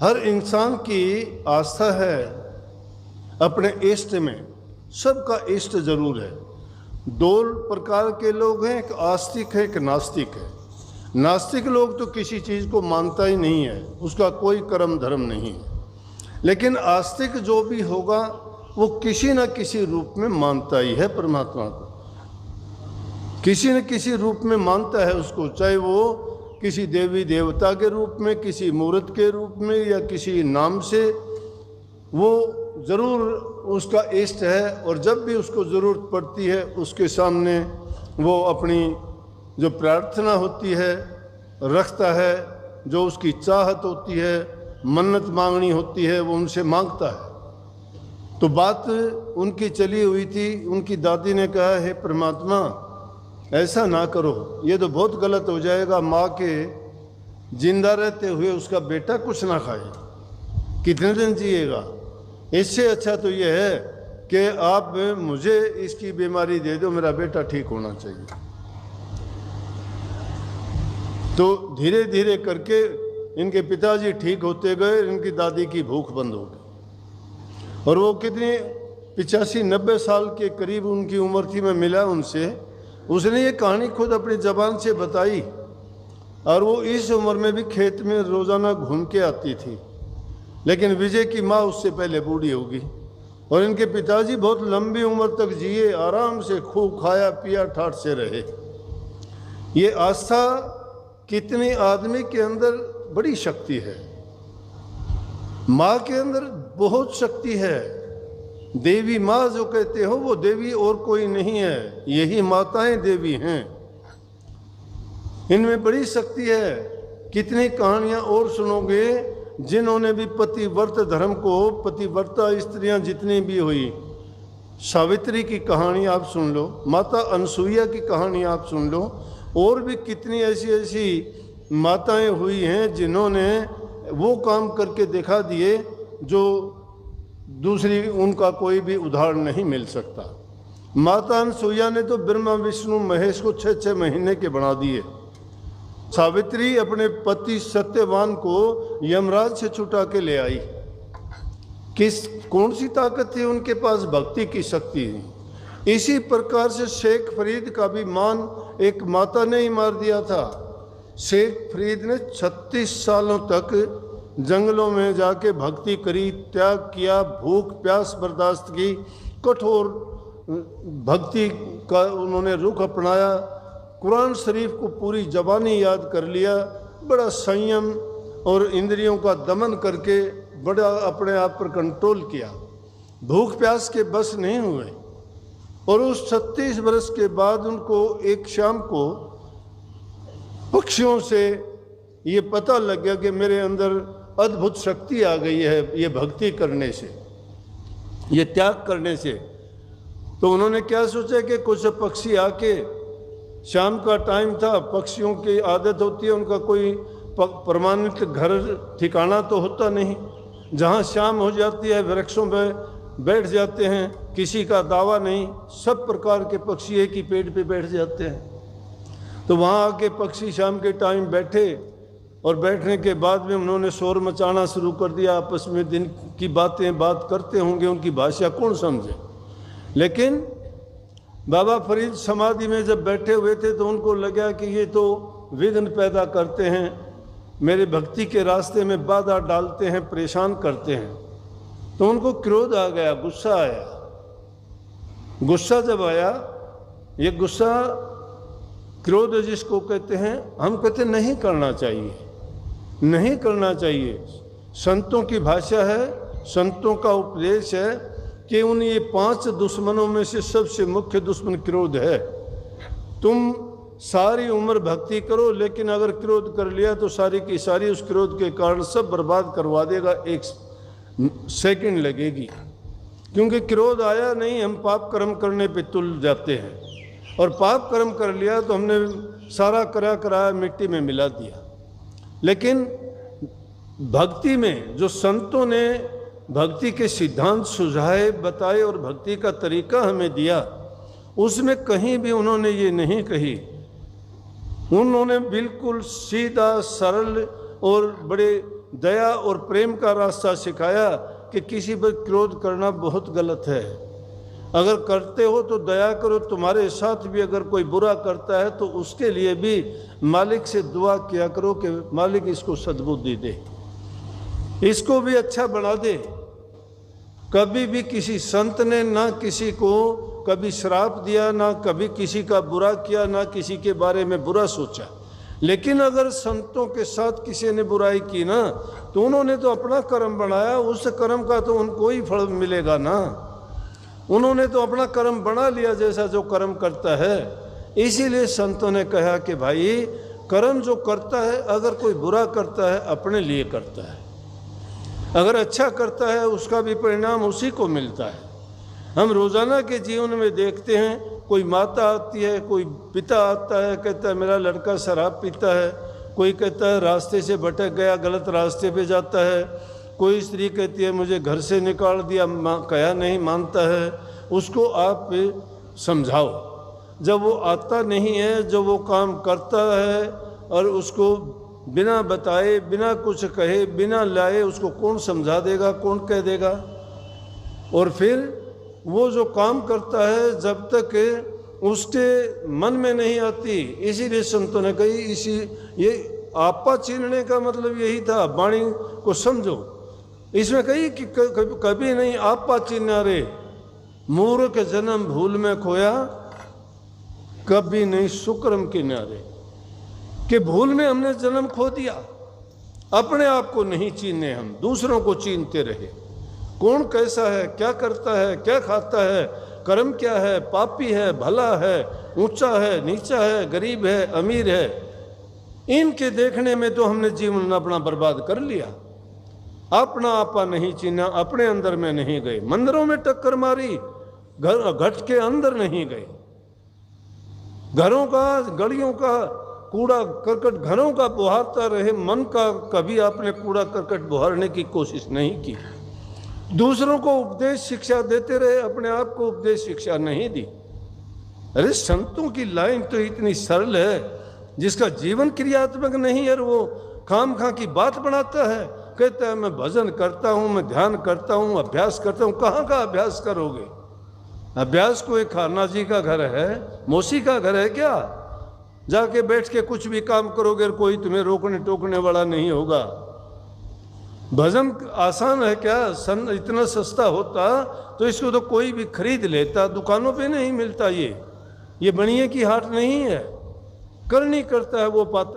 हर इंसान की आस्था है अपने इष्ट में। सबका इष्ट जरूर है। दो प्रकार के लोग हैं, एक आस्तिक है, एक नास्तिक है। नास्तिक लोग तो किसी चीज़ को मानता ही नहीं है, उसका कोई कर्म धर्म नहीं है। लेकिन आस्तिक जो भी होगा वो किसी न किसी रूप में मानता ही है परमात्मा को, किसी न किसी रूप में मानता है उसको, चाहे वो किसी देवी देवता के रूप में, किसी मूर्त के रूप में या किसी नाम से, वो ज़रूर उसका इष्ट है। और जब भी उसको ज़रूरत पड़ती है उसके सामने वो अपनी जो प्रार्थना होती है रखता है, जो उसकी चाहत होती है, मन्नत मांगनी होती है, वो उनसे मांगता है। तो बात उनकी चली हुई थी, उनकी दादी ने कहा, हे परमात्मा ऐसा ना करो, ये तो बहुत गलत हो जाएगा, माँ के जिंदा रहते हुए उसका बेटा कुछ ना खाए, कितने दिन जिएगा। इससे अच्छा तो ये है कि आप मुझे इसकी बीमारी दे दो, मेरा बेटा ठीक होना चाहिए। तो धीरे धीरे करके इनके पिताजी ठीक होते गए, इनकी दादी की भूख बंद हो गई। और वो कितनी 85-90 साल के करीब उनकी उम्र थी। मैं मिला उनसे, उसने ये कहानी खुद अपनी ज़बान से बताई। और वो इस उम्र में भी खेत में रोज़ाना घूम के आती थी। लेकिन विजय की माँ उससे पहले बूढ़ी होगी। और इनके पिताजी बहुत लंबी उम्र तक जिए, आराम से खूब खाया पिया, ठाठ से रहे। ये आस्था कितनी आदमी के अंदर बड़ी शक्ति है। माँ के अंदर बहुत शक्ति है। देवी माँ जो कहते हो वो देवी और कोई नहीं है, यही माताएं देवी हैं। इनमें बड़ी शक्ति है। कितनी कहानियां और सुनोगे जिन्होंने भी पतिव्रत धर्म को, पतिव्रता स्त्रियां जितनी भी हुई, सावित्री की कहानी आप सुन लो, माता अनसुईया की कहानी आप सुन लो, और भी कितनी ऐसी ऐसी माताएं हुई हैं जिन्होंने वो काम करके दिखा दिए जो दूसरी उनका कोई भी उदाहरण नहीं मिल सकता। माता अनसुईया ने तो ब्रह्मा विष्णु महेश को 6-6 महीने के बना दिए। सावित्री अपने पति सत्यवान को यमराज से छुटा के ले आई। कौन सी ताकत थी उनके पास? भक्ति की शक्ति थी। इसी प्रकार से शेख फरीद का भी मान एक माता ने ही मार दिया था। शेख फरीद ने 36 सालों तक जंगलों में जाके भक्ति करी, त्याग किया, भूख प्यास बर्दाश्त की, कठोर भक्ति का उन्होंने रुख अपनाया, कुरान शरीफ को पूरी ज़बानी याद कर लिया, बड़ा संयम और इंद्रियों का दमन करके बड़ा अपने आप पर कंट्रोल किया, भूख प्यास के बस नहीं हुए। और उस 36 वर्ष के बाद उनको एक शाम को पक्षियों से ये पता लग गया कि मेरे अंदर अद्भुत शक्ति आ गई है ये भक्ति करने से, ये त्याग करने से। तो उन्होंने क्या सोचा कि कुछ पक्षी आके, शाम का टाइम था, पक्षियों की आदत होती है, उनका कोई परमानेंट घर ठिकाना तो होता नहीं, जहाँ शाम हो जाती है वृक्षों में बैठ जाते हैं, किसी का दावा नहीं, सब प्रकार के पक्षी एक ही पेड़ पे बैठ जाते हैं। तो वहाँ आके पक्षी शाम के टाइम बैठे और बैठने के बाद में उन्होंने शोर मचाना शुरू कर दिया। आपस में दिन की बातें बात करते होंगे, उनकी भाषा कौन समझे। लेकिन बाबा फरीद समाधि में जब बैठे हुए थे तो उनको लगा कि ये तो विघ्न पैदा करते हैं, मेरे भक्ति के रास्ते में बाधा डालते हैं, परेशान करते हैं। तो उनको क्रोध आ गया, गुस्सा आया। गुस्सा जब आया, ये गुस्सा क्रोध जिसको कहते हैं, हम कहते नहीं करना चाहिए, नहीं करना चाहिए। संतों की भाषा है, संतों का उपदेश है कि उन ये 5 दुश्मनों में से सबसे मुख्य दुश्मन क्रोध है। तुम सारी उम्र भक्ति करो, लेकिन अगर क्रोध कर लिया तो सारी की सारी उस क्रोध के कारण सब बर्बाद करवा देगा, 1 सेकंड लगेगी। क्योंकि क्रोध आया नहीं, हम पाप कर्म करने पे तुल जाते हैं, और पाप कर्म कर लिया तो हमने सारा कराया मिट्टी में मिला दिया। लेकिन भक्ति में जो संतों ने भक्ति के सिद्धांत सुझाए, बताए और भक्ति का तरीका हमें दिया, उसमें कहीं भी उन्होंने ये नहीं कही। उन्होंने बिल्कुल सीधा सरल और बड़े दया और प्रेम का रास्ता सिखाया कि किसी पर क्रोध करना बहुत गलत है। अगर करते हो तो दया करो। तुम्हारे साथ भी अगर कोई बुरा करता है तो उसके लिए भी मालिक से दुआ किया करो कि मालिक इसको सद्बुद्धि दे, इसको भी अच्छा बना दे। कभी भी किसी संत ने ना किसी को कभी श्राप दिया, ना कभी किसी का बुरा किया, ना किसी के बारे में बुरा सोचा। लेकिन अगर संतों के साथ किसी ने बुराई की ना, तो उन्होंने तो अपना कर्म बनाया, उस कर्म का तो उनको ही फल मिलेगा ना। उन्होंने तो अपना कर्म बना लिया जैसा जो कर्म करता है। इसीलिए संतों ने कहा कि भाई कर्म जो करता है, अगर कोई बुरा करता है अपने लिए करता है, अगर अच्छा करता है उसका भी परिणाम उसी को मिलता है। हम रोज़ाना के जीवन में देखते हैं, कोई माता आती है, कोई पिता आता है, कहता है मेरा लड़का शराब पीता है, कोई कहता है रास्ते से भटक गया, गलत रास्ते पे जाता है, कोई स्त्री कहती है मुझे घर से निकाल दिया, कहा नहीं मानता है। उसको आप समझाओ। जब वो आता नहीं है, जब वो काम करता है और उसको बिना बताए, बिना कुछ कहे, बिना लाए उसको कौन समझा देगा, कौन कह देगा। और फिर वो जो काम करता है जब तक उसके मन में नहीं आती, इसीलिए संतों ने कही ये आपा चीनने का मतलब यही था। वाणी को समझो। इसमें कही कि कभी नहीं आपा चीना रे, मूर्ख जन्म भूल में खोया, कभी नहीं सुक्रम किनारे। कि भूल में हमने जन्म खो दिया, अपने आप को नहीं चीने, हम दूसरों को चीनते रहे। कौन कैसा है, क्या करता है, क्या खाता है, कर्म क्या है, पापी है, भला है, ऊंचा है, नीचा है, गरीब है, अमीर है, इनके देखने में तो हमने जीवन अपना बर्बाद कर लिया। अपना आपा नहीं चीना, अपने अंदर में नहीं गए, मंदिरों में टक्कर मारी, घट के अंदर नहीं गए। घरों का, गलियों का कूड़ा करकट घरों का बुहारता रहे, मन का कभी आपने कूड़ा करकट बुहारने की कोशिश नहीं की। दूसरों को उपदेश शिक्षा देते रहे, अपने आप को उपदेश शिक्षा नहीं दी। अरे संतों की लाइन तो इतनी सरल है, जिसका जीवन क्रियात्मक नहीं है, वो खाम खा की बात बनाता है। कहता है मैं भजन करता हूँ, मैं ध्यान करता हूँ, अभ्यास करता हूँ। कहाँ का अभ्यास करोगे? अभ्यास कोई खाना जी का घर है, मौसी का घर है क्या? जाके बैठ के कुछ भी काम करोगे, कोई तुम्हें रोकने टोकने वाला नहीं होगा। भजन आसान है क्या? इतना सस्ता होता तो इसको तो कोई भी खरीद लेता, दुकानों पे नहीं मिलता। ये बनिए की हाट नहीं है, करनी करता है वो पाता।